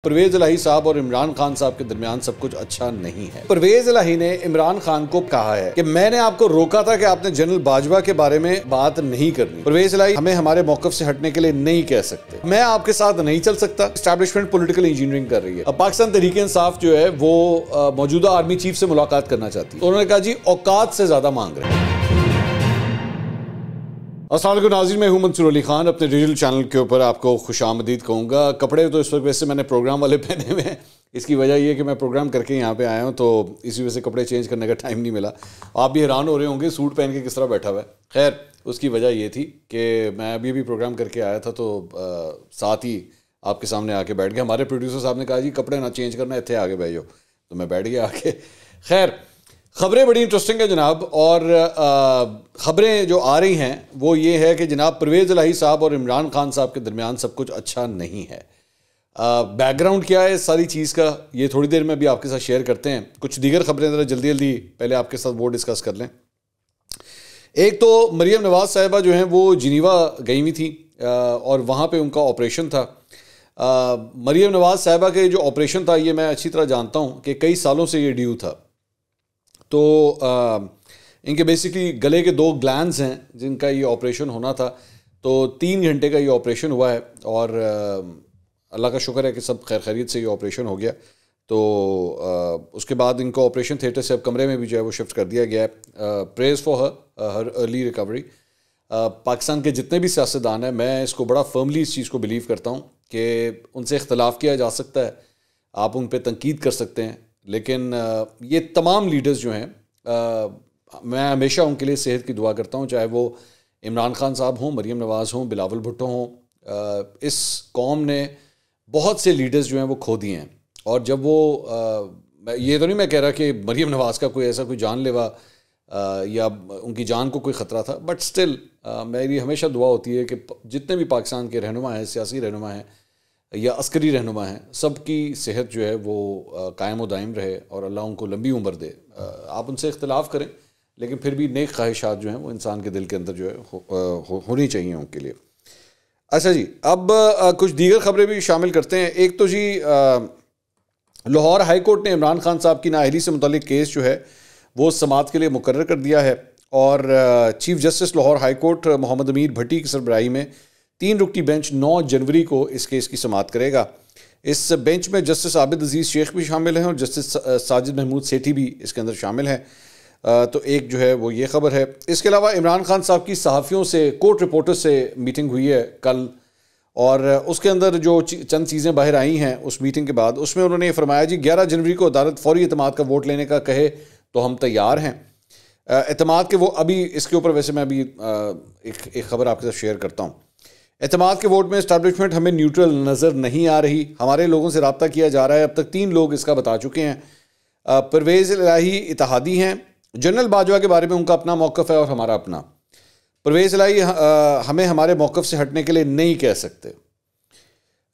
परवेज इलाही साहब और इमरान खान साहब के दरमियान सब कुछ अच्छा नहीं है। परवेज इलाही ने इमरान खान को कहा है कि मैंने आपको रोका था कि आपने जनरल बाजवा के बारे में बात नहीं करनी। परवेज इलाही हमें हमारे मौकफ से हटने के लिए नहीं कह सकते। मैं आपके साथ नहीं चल सकता। एस्टैब्लिशमेंट पॉलिटिकल इंजीनियरिंग कर रही है। अब पाकिस्तान तहरीक-ए-इंसाफ जो है वो मौजूदा आर्मी चीफ से मुलाकात करना चाहती है। तो उन्होंने कहा जी औकात से ज्यादा मांग रहे हैं। अस्सलाम वालेकुम नाज़रीन, मैं हूं मंसूर अली खान। अपने डिजिटल चैनल के ऊपर आपको खुशामदीद कहूँगा। कपड़े तो इस वक्त वैसे मैंने प्रोग्राम वाले पहने हुए हैं। इसकी वजह ये है कि मैं प्रोग्राम करके यहाँ पे आया हूँ, तो इसी वजह से कपड़े चेंज करने का टाइम नहीं मिला। आप भी हैरान हो रहे होंगे सूट पहन के किस तरह बैठा हुआ है। खैर, उसकी वजह ये थी कि मैं अभी भी प्रोग्राम करके आया था, तो साथ ही आपके सामने आके बैठ गया। हमारे प्रोड्यूसर साहब ने कहा जी कपड़े ना चेंज करना, इतने आगे बैठ जाओ, तो मैं बैठ गया आके। खैर, ख़बरें बड़ी इंटरेस्टिंग है जनाब, और ख़बरें जो आ रही हैं वो ये है कि जनाब परवेज़ इलाही साहब और इमरान खान साहब के दरमियान सब कुछ अच्छा नहीं है। बैकग्राउंड क्या है इस सारी चीज़ का, ये थोड़ी देर में भी आपके साथ शेयर करते हैं। कुछ दीगर ख़बरें ज़रा जल्दी जल्दी पहले आपके साथ वो डिस्कस कर लें। एक तो मरीम नवाज़ साहिबा जो हैं वो जिनीवा गई हुई थी और वहाँ पर उनका ऑपरेशन था। मरीम नवाज़ साहिबा के जो ऑपरेशन था ये मैं अच्छी तरह जानता हूँ कि कई सालों से ये ड्यू था। तो इनके बेसिकली गले के 2 ग्लैंड्स हैं जिनका ये ऑपरेशन होना था। तो 3 घंटे का ये ऑपरेशन हुआ है और अल्लाह का शुक्र है कि सब खैर खैरियत से ये ऑपरेशन हो गया। तो उसके बाद इनको ऑपरेशन थिएटर से अब कमरे में भी जो है वो शिफ्ट कर दिया गया है। Praise for her early recovery. Pakistan के जितने भी सियासतदान हैं, मैं इसको बड़ा फर्मली इस चीज़ को बिलीव करता हूँ कि उनसे इख्तलाफ किया जा सकता है, आप उन पर तनकीद कर सकते हैं, लेकिन ये तमाम लीडर्स जो हैं मैं हमेशा उनके लिए सेहत की दुआ करता हूँ, चाहे वो इमरान खान साहब हों, मरीम नवाज़ हों, बिलावल भुट्टो हों। इस कौम ने बहुत से लीडर्स जो हैं वो खो दिए हैं। और जब वो ये तो नहीं मैं कह रहा कि मरीम नवाज़ का कोई ऐसा कोई जानलेवा या उनकी जान को कोई ख़तरा था, बट स्टिल मेरी हमेशा दुआ होती है कि जितने भी पाकिस्तान के रहनुमा हैं, सियासी रहनुमा हैं या अस्करी रहनुमा हैं, सबकी सेहत जो है वो कायम व दायम रहे और अल्लाह उनको लंबी उम्र दे। आप उनसे इख्तलाफ करें, लेकिन फिर भी नेक ख्वाहिशात जो हैं वो इंसान के दिल के अंदर जो है होनी चाहिए उनके लिए। अच्छा जी, अब कुछ दीगर ख़बरें भी शामिल करते हैं। एक तो जी लाहौर हाई कोर्ट ने इमरान खान साहब की नाअहली से मुतल्लिक केस जो है वो समाअत के लिए मुकर्रर कर दिया है और chief justice Lahore high court Mohammad Amir Bhatti की सरबराही में 3 रुकनी बेंच 9 जनवरी को इस केस की समाअत करेगा। इस बेंच में जस्टिस आबिद अजीज़ शेख भी शामिल हैं और जस्टिस साजिद महमूद सेठी भी इसके अंदर शामिल हैं। तो एक जो है वो ये ख़बर है। इसके अलावा इमरान खान साहब की सहाफ़ियों से, कोर्ट रिपोर्टर्स से मीटिंग हुई है कल, और उसके अंदर जो चंद चीज़ें बाहर आई हैं उस मीटिंग के बाद, उसमें उन्होंने ये फरमाया जी 11 जनवरी को अदालत फौरी एतमाद का वोट लेने का कहे तो हम तैयार हैं। एतमाद के वो अभी इसके ऊपर वैसे मैं अभी एक ख़बर आपके साथ शेयर करता हूँ। एतमाद के वोट में एस्टैब्लिशमेंट हमें न्यूट्रल नज़र नहीं आ रही। हमारे लोगों से रब्ता किया जा रहा है, अब तक 3 लोग इसका बता चुके हैं। परवेज़ इलाही इत्तेहादी हैं। जनरल बाजवा के बारे में उनका अपना मौक़िफ़ है और हमारा अपना। परवेज़ इलाही हमें हमारे मौक़िफ़ से हटने के लिए नहीं कह सकते।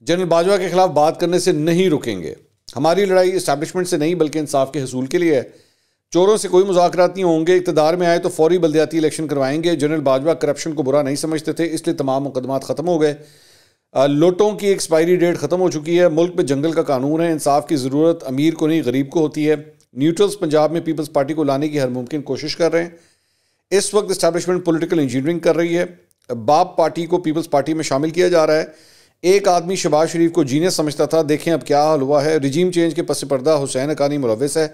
जनरल बाजवा के ख़िलाफ़ बात करने से नहीं रुकेंगे। हमारी लड़ाई इस्टेब्लिशमेंट से नहीं बल्कि इंसाफ के हसूल के लिए है। चोरों से कोई मुज़ाकरात नहीं होंगे। इक़्तिदार में आए तो फौरी बल्दियाती इलेक्शन करवाएंगे। जनरल बाजवा करप्शन को बुरा नहीं समझते थे, इसलिए तमाम मुकदमात ख़त्म हो गए। लोटों की एक्सपायरी डेट ख़त्म हो चुकी है। मुल्क में जंगल का कानून है। इंसाफ की ज़रूरत अमीर को नहीं गरीब को होती है। न्यूट्रल्स पंजाब में पीपल्स पार्टी को लाने की हर मुमकिन कोशिश कर रहे हैं। इस वक्त इस्टेब्लिशमेंट पॉलिटिकल इंजीनियरिंग कर रही है। बाप पार्टी को पीपल्स पार्टी में शामिल किया जा रहा है। एक आदमी शहबाज शरीफ को जीनियस समझता था, देखें अब क्या हाल हुआ है। रजीम चेंज के पस पर्दा हुसैन हक्कानी मुलव्विस है।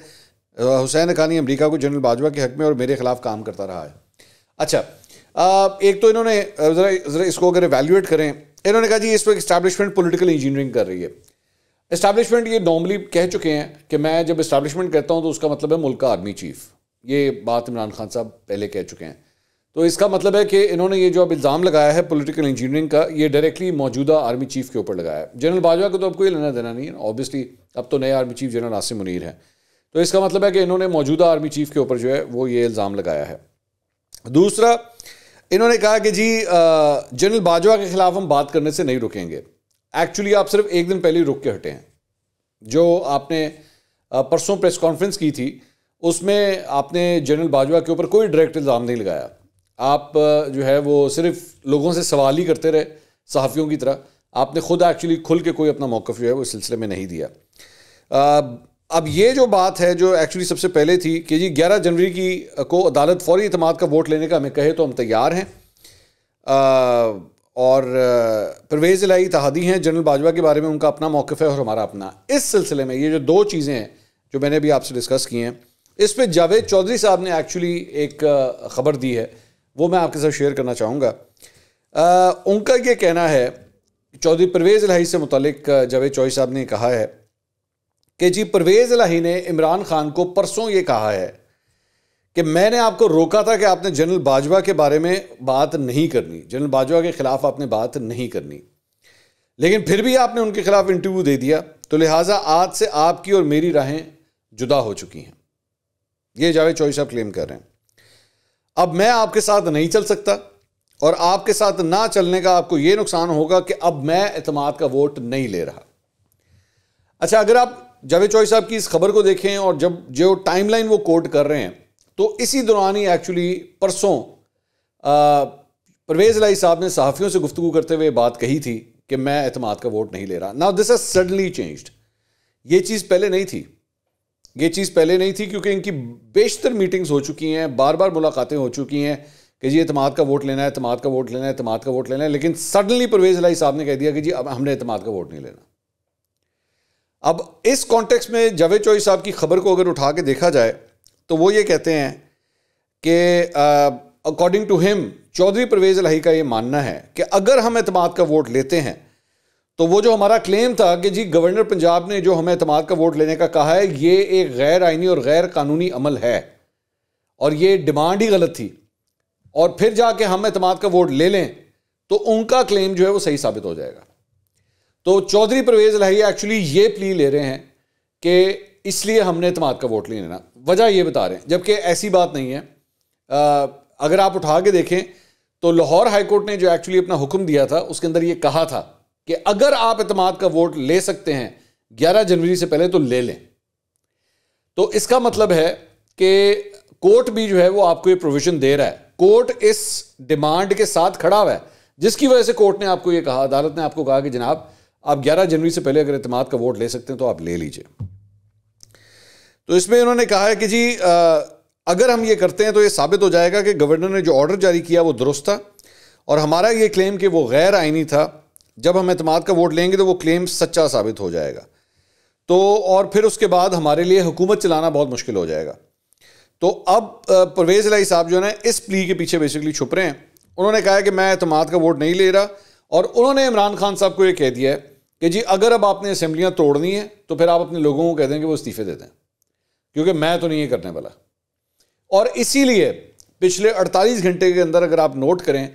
हुसैन हक्कानी अमेरिका को जनरल बाजवा के हक में और मेरे खिलाफ काम करता रहा है। अच्छा, एक तो इन्होंने ज़रा इसको अगर एवेल्युएट करें, इन्होंने कहा जी इस वक्त इस्टेब्लिशमेंट पॉलिटिकल इंजीनियरिंग कर रही है। इस्टेब्लिशमेंट ये नॉर्मली कह चुके हैं कि मैं जब इस्टेब्लिशमेंट कहता हूँ तो उसका मतलब है मुल्क का आर्मी चीफ। ये बात इमरान खान साहब पहले कह चुके हैं। तो इसका मतलब है कि इन्होंने ये जो अब इल्ज़ाम लगाया है पॉलिटिकल इंजीनियरिंग का, ये डायरेक्टली मौजूदा आर्मी चीफ के ऊपर लगाया है। जनरल बाजवा को तो अब कोई लेना देना नहीं है, ऑब्वियसली अब तो नए army chief general Asim Munir हैं। तो इसका मतलब है कि इन्होंने मौजूदा आर्मी चीफ के ऊपर जो है वो ये इल्ज़ाम लगाया है। दूसरा, इन्होंने कहा कि जी जनरल बाजवा के ख़िलाफ़ हम बात करने से नहीं रुकेंगे। एक्चुअली आप सिर्फ एक दिन पहले ही रुक के हटे हैं। जो आपने परसों प्रेस कॉन्फ्रेंस की थी उसमें आपने जनरल बाजवा के ऊपर कोई डायरेक्ट इल्ज़ाम नहीं लगाया। आप जो है वो सिर्फ लोगों से सवाल ही करते रहे सहाफ़ियों की तरह। आपने खुद एक्चुअली खुल के कोई अपना मौक़िफ़ जो है वो इस सिलसिले में नहीं दिया। अब ये जो बात है जो एक्चुअली सबसे पहले थी कि जी 11 जनवरी की को अदालत फौरी इत्मीनान का वोट लेने का हमें कहे तो हम तैयार हैं, और परवेज़ इलाही इत्तेहादी हैं, जनरल बाजवा के बारे में उनका अपना मौक़िफ़ है और हमारा अपना। इस सिलसिले में ये जो दो चीज़ें हैं जो मैंने अभी आपसे डिस्कस की हैं, इस पर जावेद चौधरी साहब ने एक्चुअली एक ख़बर दी है, वो मैं आपके साथ शेयर करना चाहूँगा। उनका ये कहना है, चौधरी परवेज़ इलाही से मुतालिक जावेद चौधरी साहब ने कहा है कि जी परवेज़ इलाही ने इमरान खान को परसों ये कहा है कि मैंने आपको रोका था कि आपने जनरल बाजवा के बारे में बात नहीं करनी, जनरल बाजवा के ख़िलाफ़ आपने बात नहीं करनी, लेकिन फिर भी आपने उनके ख़िलाफ़ इंटरव्यू दे दिया, तो लिहाजा आज से आपकी और मेरी राहें जुदा हो चुकी हैं। ये जावेद चौधरी साहब क्लेम कर रहे हैं। अब मैं आपके साथ नहीं चल सकता और आपके साथ ना चलने का आपको ये नुकसान होगा कि अब मैं इत्मीनान का वोट नहीं ले रहा। अच्छा, अगर आप जावेद चौधरी साहब की इस खबर को देखें और जब जो टाइमलाइन वो कोट कर रहे हैं, तो इसी दौरान ही एक्चुअली परसों परवेज़ इलाही साहब ने सहाफ़ियों से गुफ्तगू करते हुए बात कही थी कि मैं इत्मीनान का वोट नहीं ले रहा। Now this has suddenly changed. ये चीज़ पहले नहीं थी, ये चीज़ पहले नहीं थी क्योंकि इनकी बेशतर मीटिंग्स हो चुकी हैं, बार बार मुलाकातें हो चुकी हैं कि जी इत्मीनान का वोट लेना है, इत्मीनान का वोट लेना है, इत्मीनान का वोट लेना है, लेकिन सडनली परवेज़ इलाही साहब ने कह दिया कि जी अब हमने इत्मीनान का वोट नहीं लेना। अब इस कॉन्टेक्स्ट में जावेद चौधरी साहब की खबर को अगर उठा के देखा जाए तो वो ये कहते हैं कि according to him, Chaudhry Pervez Elahi का ये मानना है कि अगर हम इत्मीनान का वोट लेते हैं तो वो जो हमारा क्लेम था कि जी गवर्नर पंजाब ने जो हमें इत्मीनान का वोट लेने का कहा है, ये एक गैर आइनी और गैर कानूनी अमल है और ये डिमांड ही गलत थी, और फिर जाके हम इत्मीनान का वोट ले लें तो उनका क्लेम जो है वो सही साबित हो जाएगा। तो चौधरी परवेज़ इलाही एक्चुअली ये प्ली ले रहे हैं कि इसलिए हमने इत्मीनान का वोट नहीं लेना, वजह ये बता रहे हैं, जबकि ऐसी बात नहीं है। अगर आप उठा के देखें तो लाहौर हाई कोर्ट ने जो एक्चुअली अपना हुक्म दिया था उसके अंदर ये कहा था कि अगर आप इत्मीनान का वोट ले सकते हैं 11 जनवरी से पहले तो ले लें। तो इसका मतलब है कि कोर्ट भी जो है वो आपको ये प्रोविजन दे रहा है, कोर्ट इस डिमांड के साथ खड़ा हुआ है, जिसकी वजह से कोर्ट ने आपको ये कहा, अदालत ने आपको कहा कि जनाब आप 11 जनवरी से पहले अगर इत्मीनान का वोट ले सकते हैं तो आप ले लीजिए। तो इसमें उन्होंने कहा है कि जी अगर हम ये करते हैं तो ये साबित हो जाएगा कि गवर्नर ने जो ऑर्डर जारी किया वो दुरुस्त था और हमारा ये क्लेम कि वो गैर आइनी था, जब हम इत्मीनान का वोट लेंगे तो वो क्लेम सच्चा साबित हो जाएगा। तो और फिर उसके बाद हमारे लिए हुकूमत चलाना बहुत मुश्किल हो जाएगा। तो अब परवेज़ इलाही साहब जो है ना इस प्ली के पीछे बेसिकली छुप रहे हैं। उन्होंने कहा है कि मैं इत्मीनान का वोट नहीं ले रहा, और उन्होंने इमरान खान साहब को ये कह दिया है कि जी अगर अब आपने असेंबलियाँ तोड़नी है तो फिर आप अपने लोगों को कह दें कि वो इस्तीफे दे दें, क्योंकि मैं तो नहीं ये करने वाला। और इसीलिए पिछले 48 घंटे के अंदर अगर आप नोट करें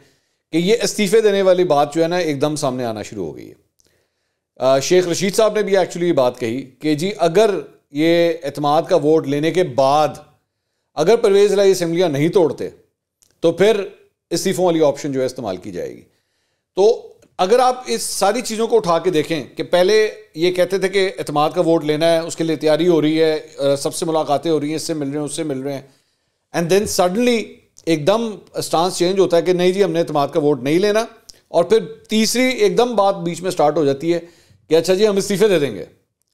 कि ये इस्तीफे देने वाली बात जो है ना एकदम सामने आना शुरू हो गई है। शेख रशीद साहब ने भी एक्चुअली ये बात कही कि जी अगर ये इत्मीनान का वोट लेने के बाद अगर परवेज़ इलाही असेंबलियाँ नहीं तोड़ते तो फिर इस्तीफ़ों वाली ऑप्शन जो है इस्तेमाल की जाएगी। तो अगर आप इस सारी चीज़ों को उठा के देखें कि पहले ये कहते थे कि इत्मीनान का वोट लेना है, उसके लिए तैयारी हो रही है, सबसे मुलाकातें हो रही हैं, इससे मिल रहे हैं, उससे मिल रहे हैं, एंड देन सडनली एकदम स्टांस चेंज होता है कि नहीं जी हमने इत्मीनान का वोट नहीं लेना, और फिर तीसरी एकदम बात बीच में स्टार्ट हो जाती है कि अच्छा जी हम इस्तीफे दे देंगे,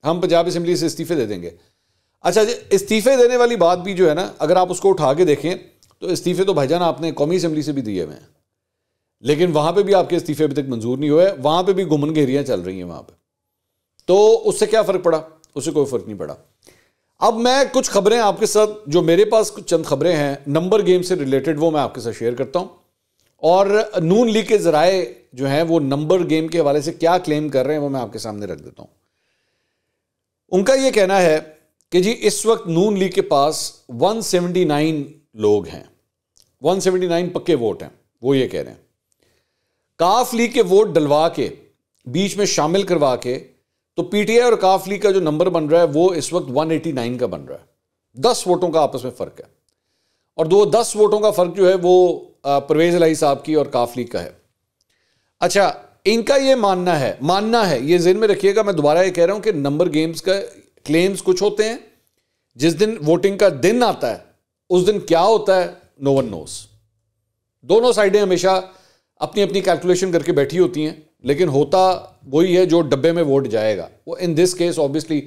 हम पंजाब असेंबली से इस्तीफे दे देंगे। अच्छा जी, इस्तीफे देने वाली बात भी जो है ना अगर आप उसको उठा के देखें तो इस्तीफे तो भाईजान आपने कौमी असेंबली से भी दिए हुए हैं, लेकिन वहाँ पे भी आपके इस्तीफे अभी तक मंजूर नहीं हुए, वहाँ पे भी घुमनघेरियाँ चल रही हैं वहाँ पे। तो उससे क्या फ़र्क पड़ा? उससे कोई फ़र्क नहीं पड़ा। अब मैं कुछ खबरें आपके साथ, जो मेरे पास कुछ चंद खबरें हैं नंबर गेम से रिलेटेड, वो मैं आपके साथ शेयर करता हूँ, और नून लीग के ज़राए जो हैं वो नंबर गेम के हवाले से क्या क्लेम कर रहे हैं वो मैं आपके सामने रख देता हूँ। उनका ये कहना है कि जी इस वक्त नून लीग के पास 179 लोग हैं, 179 पक्के वोट हैं। वो ये कह रहे हैं काफ लीग के वोट डलवा के बीच में शामिल करवा के तो पीटीआई और काफ लीग का जो नंबर बन रहा है वो इस वक्त 189 का बन रहा है। 10 वोटों का आपस में फ़र्क है, और 10 वोटों का फ़र्क जो है वो परवेज़ इलाही साहब की और काफ लीग का है। अच्छा, इनका ये मानना है, ये ज़हन में रखिएगा, मैं दोबारा ये कह रहा हूं कि नंबर गेम्स का क्लेम्स कुछ होते हैं, जिस दिन वोटिंग का दिन आता है उस दिन क्या होता है नो वन नोस। दोनों साइडें हमेशा अपनी अपनी कैलकुलेशन करके बैठी होती हैं, लेकिन होता वही है जो डब्बे में वोट जाएगा। वो इन दिस केस ऑब्वियसली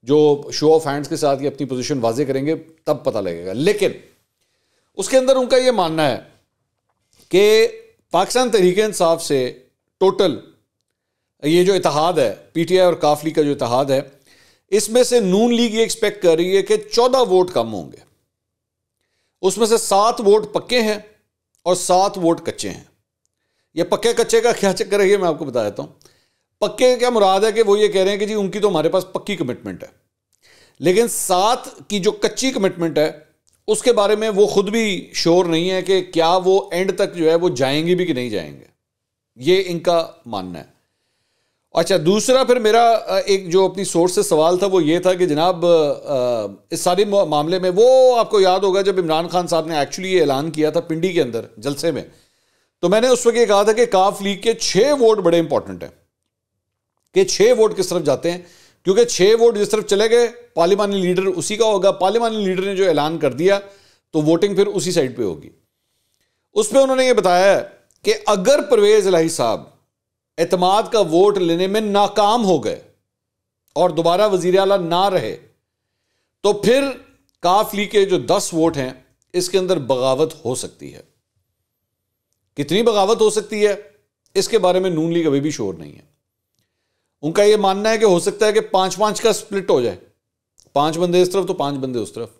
जो शो ऑफ हैंड्स के साथ ये अपनी पोजीशन वाजे करेंगे तब पता लगेगा। लेकिन उसके अंदर उनका ये मानना है कि पाकिस्तान तहरीक इंसाफ से टोटल ये जो इत्तेहाद है, पीटीआई और काफ लीग का जो इत्तेहाद है, इसमें से नून लीग ये एक्सपेक्ट कर रही है कि 14 वोट कम होंगे। उसमें से 7 वोट पक्के हैं और 7 वोट कच्चे हैं। ये पक्के कच्चे का क्या चक्कर है ये मैं आपको बता देता हूं। पक्के क्या मुराद है कि वो ये कह रहे हैं कि जी उनकी तो हमारे पास पक्की कमिटमेंट है, लेकिन 7 की जो कच्ची कमिटमेंट है उसके बारे में वो खुद भी श्योर नहीं है कि क्या वो एंड तक जो है वो जाएंगे भी कि नहीं जाएंगे। ये इनका मानना है। अच्छा, दूसरा फिर मेरा एक जो अपनी सोर्स से सवाल था वो ये था कि जनाब इस सारे मामले में वो आपको याद होगा जब इमरान खान साहब ने एक्चुअली ये ऐलान किया था पिंडी के अंदर जलसे में, तो मैंने उस वक्त ये कहा था कि काफ लीग के 6 वोट बड़े इंपॉर्टेंट हैं कि 6 वोट किस तरफ जाते हैं, क्योंकि 6 वोट जिस तरफ चले गए पार्लिमानी लीडर उसी का होगा। पार्लिमानी लीडर ने जो ऐलान कर दिया तो वोटिंग फिर उसी साइड पे होगी। उस पर उन्होंने ये बताया कि अगर परवेज इलाही साहब एतमाद का वोट लेने में नाकाम हो गए और दोबारा वजीर आला ना रहे तो फिर काफ लीग के जो 10 वोट हैं इसके अंदर बगावत हो सकती है। कितनी बगावत हो सकती है इसके बारे में नून लीग अभी भी श्योर नहीं है। उनका यह मानना है कि हो सकता है कि 5-5 का स्प्लिट हो जाए, 5 बंदे इस तरफ तो 5 बंदे उस तरफ,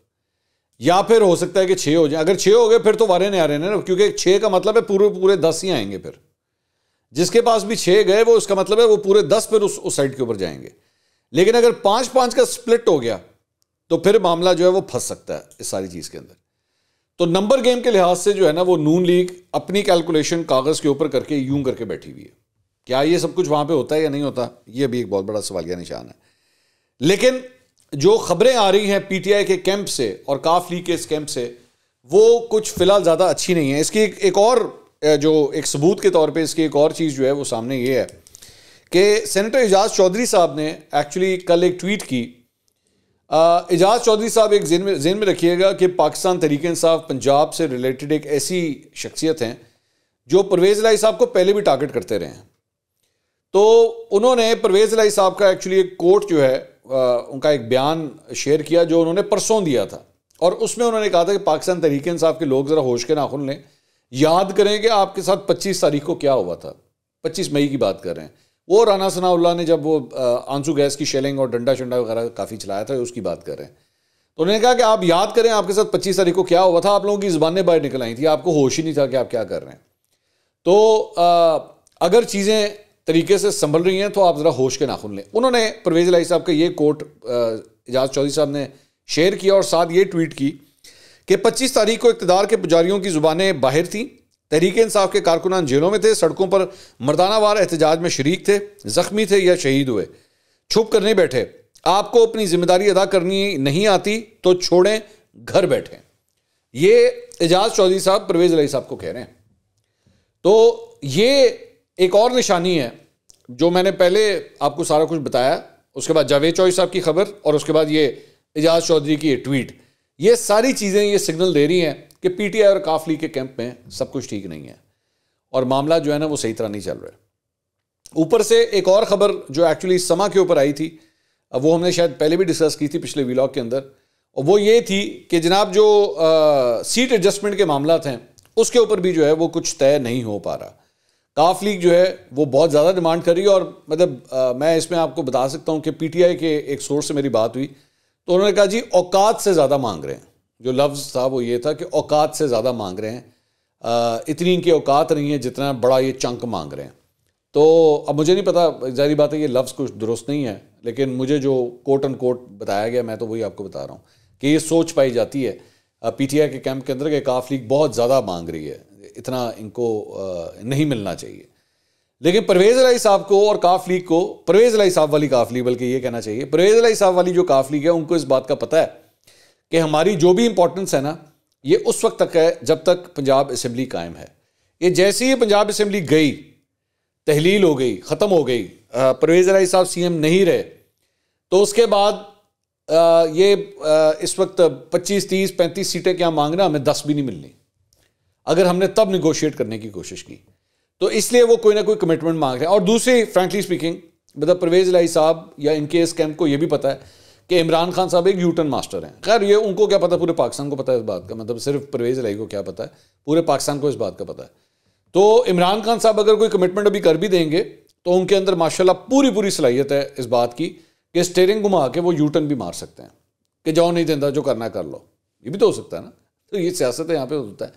या फिर हो सकता है कि 6 हो जाए। अगर 6 हो गए फिर तो वारे नहीं आ रहे ना, क्योंकि 6 का मतलब है पूरे पूरे 10 ही आएंगे। फिर जिसके पास भी 6 गए वो उसका मतलब है वो पूरे 10 फिर उस साइड के ऊपर जाएंगे। लेकिन अगर 5-5 का स्प्लिट हो गया तो फिर मामला जो है वो फंस सकता है इस सारी चीज के अंदर। तो नंबर गेम के लिहाज से जो है ना वो नून लीग अपनी कैलकुलेशन कागज के ऊपर करके यूं करके बैठी हुई है। क्या ये सब कुछ वहां पे होता है या नहीं होता, ये भी एक बहुत बड़ा सवालिया निशान है। लेकिन जो खबरें आ रही हैं पीटीआई के कैंप से और काफ लीग के इस कैंप से वो कुछ फिलहाल ज्यादा अच्छी नहीं है। इसकी एक और जो एक सबूत के तौर पे इसकी एक और चीज़ जो है वो सामने ये है कि सेनेटर एजाज चौधरी साहब ने एक्चुअली कल एक ट्वीट की। एजाज चौधरी साहब एक जेन में रखिएगा कि पाकिस्तान तहरीक इंसाफ पंजाब से रिलेटेड एक ऐसी शख्सियत हैं जो परवेज इलाही साहब को पहले भी टारगेट करते रहे हैं। तो उन्होंने परवेज इलाही साहब का एक्चुअली एक कोट जो है उनका एक बयान शेयर किया जो उन्होंने परसों दिया था, और उसमें उन्होंने कहा था कि पाकिस्तान तहरीक इंसाफ के लोग ज़रा होश के नाखुन लें, याद करें कि आपके साथ 25 तारीख को क्या हुआ था। 25 मई की बात कर रहे हैं। वो राना सनाउल्लाह ने जब वो आंसू गैस की शेलिंग और डंडा शंडा वगैरह काफ़ी चलाया था उसकी बात कर रहे हैं। तो उन्होंने कहा कि आप याद करें आपके साथ 25 तारीख को क्या हुआ था, आप लोगों की ज़बानें बाहर निकल आई थी, आपको होश ही नहीं था कि आप क्या कर रहे हैं। तो अगर चीज़ें तरीके से संभल रही हैं तो आप ज़रा होश के नाखुन लें। उन्होंने परवेज इलाही साहब का ये कोट एजाज चौधरी साहब ने शेयर किया और साथ ये ट्वीट की कि 25 तारीख को इक़्तिदार के पुजारियों की ज़ुबानें बाहर थीं, तहरीक इंसाफ के कारकुनान जेलों में थे, सड़कों पर मर्दानावार एहतजाज में शरीक थे, ज़ख्मी थे या शहीद हुए, छुप कर नहीं बैठे। आपको अपनी जिम्मेदारी अदा करनी नहीं आती तो छोड़ें, घर बैठें। ये एजाज चौधरी साहब परवेज इलाही साहब को कह रहे हैं। तो ये एक और निशानी है जो मैंने पहले आपको सारा कुछ बताया, उसके बाद जावेद चौधरी साहब की खबर और उसके बाद ये एजाज चौधरी की ये ट्वीट, ये सारी चीज़ें ये सिग्नल दे रही हैं कि पीटीआई और काफ लीग के कैंप में सब कुछ ठीक नहीं है और मामला जो है ना वो सही तरह नहीं चल रहा है। ऊपर से एक और खबर जो एक्चुअली समा के ऊपर आई थी, वो हमने शायद पहले भी डिस्कस की थी पिछले व्लॉग के अंदर, और वो ये थी कि जनाब जो सीट एडजस्टमेंट के मामला हैं उसके ऊपर भी जो है वो कुछ तय नहीं हो पा रहा। काफ लीग जो है वो बहुत ज़्यादा डिमांड कर रही है, और मतलब मैं इसमें आपको बता सकता हूँ कि पीटीआई के एक सोर्स से मेरी बात हुई तो उन्होंने कहा जी औकात से ज़्यादा मांग रहे हैं। जो लफ्ज़ था वो ये था कि औकात से ज़्यादा मांग रहे हैं, इतनी इनकी औकात नहीं है जितना बड़ा ये चंक मांग रहे हैं। तो अब मुझे नहीं पता, जाहिर बात है ये लफ्ज़ कुछ दुरुस्त नहीं है, लेकिन मुझे जो कोट एंड कोट बताया गया मैं तो वही आपको बता रहा हूँ कि ये सोच पाई जाती है पीटीआई के कैंप के अंदर कि काफ लीग बहुत ज़्यादा मांग रही है, इतना इनको नहीं मिलना चाहिए। लेकिन परवेज इलाही साहब को और काफ लीग को, परवेज इलाही साहब वाली काफ लीग बल्कि ये कहना चाहिए, परवेज इलाही साहब वाली जो काफ लीग है उनको इस बात का पता है कि हमारी जो भी इंपॉर्टेंस है ना ये उस वक्त तक है जब तक पंजाब असेंबली कायम है। ये जैसे ही पंजाब असेंबली गई, तहलील हो गई, ख़त्म हो गई, परवेज इलाही साहब सीएम नहीं रहे, तो उसके बाद ये इस वक्त 25, 30, 35 सीटें क्या मांगना, हमें 10 भी नहीं मिलनी अगर हमने तब निगोशिएट करने की कोशिश की। तो इसलिए वो कोई ना कोई कमिटमेंट मांग रहे हैं। और दूसरी, फ्रैंकली स्पीकिंग, मतलब परवेज़ इलाही साहब या इनके इस कैंप को ये भी पता है कि इमरान खान साहब एक यूटर्न मास्टर हैं। खैर ये उनको क्या पता, पूरे पाकिस्तान को पता है इस बात का, मतलब सिर्फ परवेज़ इलाही को क्या पता है, पूरे पाकिस्तान को इस बात का पता है। तो इमरान खान साहब अगर कोई कमिटमेंट अभी कर भी देंगे तो उनके अंदर माशाल्लाह पूरी सलाहियत है इस बात की कि स्टीयरिंग घुमा के वो यूटर्न भी मार सकते हैं कि जाओ नहीं देता, जो करना है कर लो। ये भी तो हो सकता है ना। तो ये सियासत है, यहाँ पे होता है।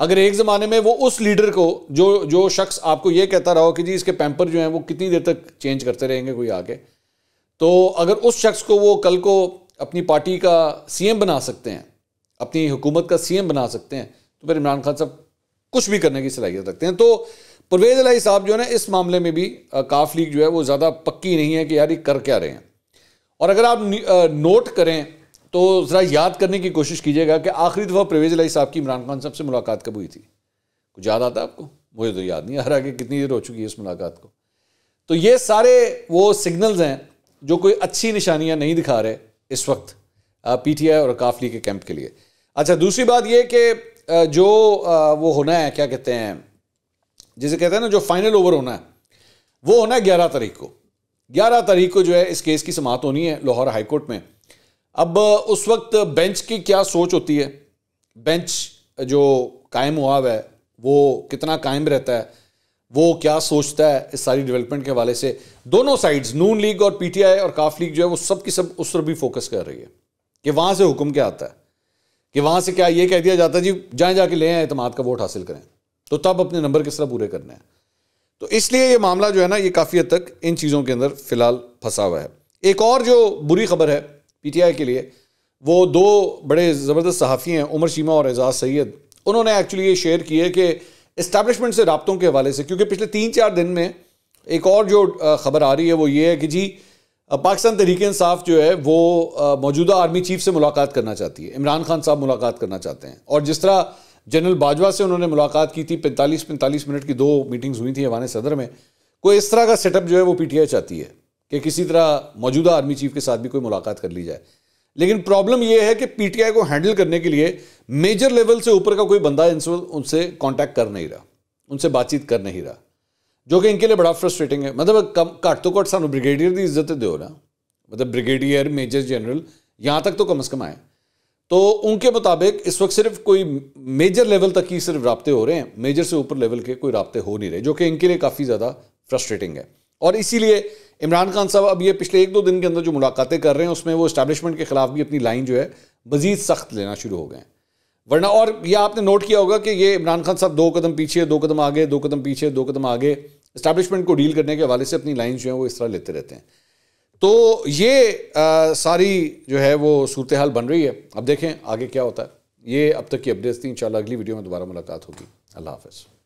अगर एक ज़माने में वो उस लीडर को जो शख्स आपको ये कहता रहा हो कि जी इसके पैम्पर जो हैं वो कितनी देर तक चेंज करते रहेंगे कोई आके, तो अगर उस शख्स को वो कल को अपनी पार्टी का सीएम बना सकते हैं, अपनी हुकूमत का सीएम बना सकते हैं, तो फिर इमरान खान साहब कुछ भी करने की सलाहियत रखते हैं। तो परवेज़ इलाही साहब जो है ना, इस मामले में भी काफ लीग जो है वो ज़्यादा पक्की नहीं है कि यार ये कर क्या रहे हैं। और अगर आप नोट करें तो ज़रा याद करने की कोशिश कीजिएगा कि आखिरी दफ़ा परवेज़ इलाही साहब की इमरान खान साहब से मुलाकात कब हुई थी। कुछ याद आता है आपको? मुझे तो याद नहीं आ रहा कि कितनी देर हो चुकी है इस मुलाकात को। तो ये सारे वो सिग्नल्स हैं जो कोई अच्छी निशानियां नहीं दिखा रहे इस वक्त पीटीआई और काफ लीग के कैंप के लिए। अच्छा, दूसरी बात ये कि जो वो होना है, क्या कहते हैं, जिसे कहते हैं ना, जो फाइनल ओवर होना है, वो होना है 11 तारीख को। 11 तारीख को जो है इस केस की समाअत होनी है लाहौर हाई कोर्ट में। अब उस वक्त बेंच की क्या सोच होती है, बेंच जो कायम हुआ है वो कितना कायम रहता है, वो क्या सोचता है इस सारी डेवलपमेंट के हवाले से। दोनों साइड्स, नून लीग और पीटीआई और काफ लीग जो है वो सब की सब उस तरफ भी फोकस कर रही है कि वहाँ से हुक्म क्या आता है, कि वहाँ से क्या ये कह दिया जाता है जी जाएँ जाके ले आए एतमाद का वोट हासिल करें, तो तब अपने नंबर किस तरह पूरे करने हैं। तो इसलिए ये मामला जो है ना, ये काफ़ी हद तक इन चीज़ों के अंदर फ़िलहाल फंसा हुआ है। एक और जो बुरी खबर है पीटीआई के लिए, वो दो बड़े ज़बरदस्त सहाफ़ी हैं, उमर चीमा और एजाज सैयद। उन्होंने एक्चुअली ये शेयर की है कि इस्टेब्लिशमेंट से राब्तों के हवाले से, क्योंकि पिछले 3-4 दिन में एक और जो खबर आ रही है वो ये है कि जी पाकिस्तान तहरीक इंसाफ जो है वो मौजूदा आर्मी चीफ से मुलाकात करना चाहती है, इमरान खान साहब मुलाकात करना चाहते हैं। और जिस तरह जनरल बाजवा से उन्होंने मुलाकात की थी, 45 मिनट की 2 मीटिंग्स हुई थी ऐवान सदर में, कोई इस तरह का सेटअप जो है वो पीटीआई चाहती है कि किसी तरह मौजूदा आर्मी चीफ के साथ भी कोई मुलाकात कर ली जाए। लेकिन प्रॉब्लम यह है कि पीटीआई को हैंडल करने के लिए मेजर लेवल से ऊपर का कोई बंदा उनसे कांटेक्ट कर नहीं रहा, उनसे बातचीत कर नहीं रहा, जो कि इनके लिए बड़ा फ्रस्ट्रेटिंग है। मतलब घट तो घट सानू ब्रिगेडियर की इज्जत दो ना, मतलब ब्रिगेडियर, मेजर जनरल, यहाँ तक तो कम से कम आए। तो उनके मुताबिक इस वक्त सिर्फ कोई मेजर लेवल तक ही सिर्फ राब्ते हो रहे हैं, मेजर से ऊपर लेवल के कोई राब्ते हो नहीं रहे, जो कि इनके लिए काफ़ी ज़्यादा फ्रस्ट्रेटिंग है। और इसीलिए इमरान खान साहब अब ये पिछले 1-2 दिन के अंदर जो मुलाकातें कर रहे हैं उसमें वो इस्टेब्लिशमेंट के खिलाफ भी अपनी लाइन जो है मजीद सख्त लेना शुरू हो गए हैं। वरना, और ये आपने नोट किया होगा कि ये इमरान खान साहब 2 कदम पीछे, 2 कदम आगे, 2 कदम पीछे, 2 कदम आगे, इस्टेब्लिशमेंट को डील करने के हवाले से अपनी लाइन जो है वो इस तरह लेते रहते हैं। तो ये सारी जो है वो सूरत हाल बन रही है। अब देखें आगे क्या होता है। ये अब तक की अपडेट्स थी, इंशाल्लाह अगली वीडियो में दोबारा मुलाकात होगी। अल्लाह हाफ़िज़।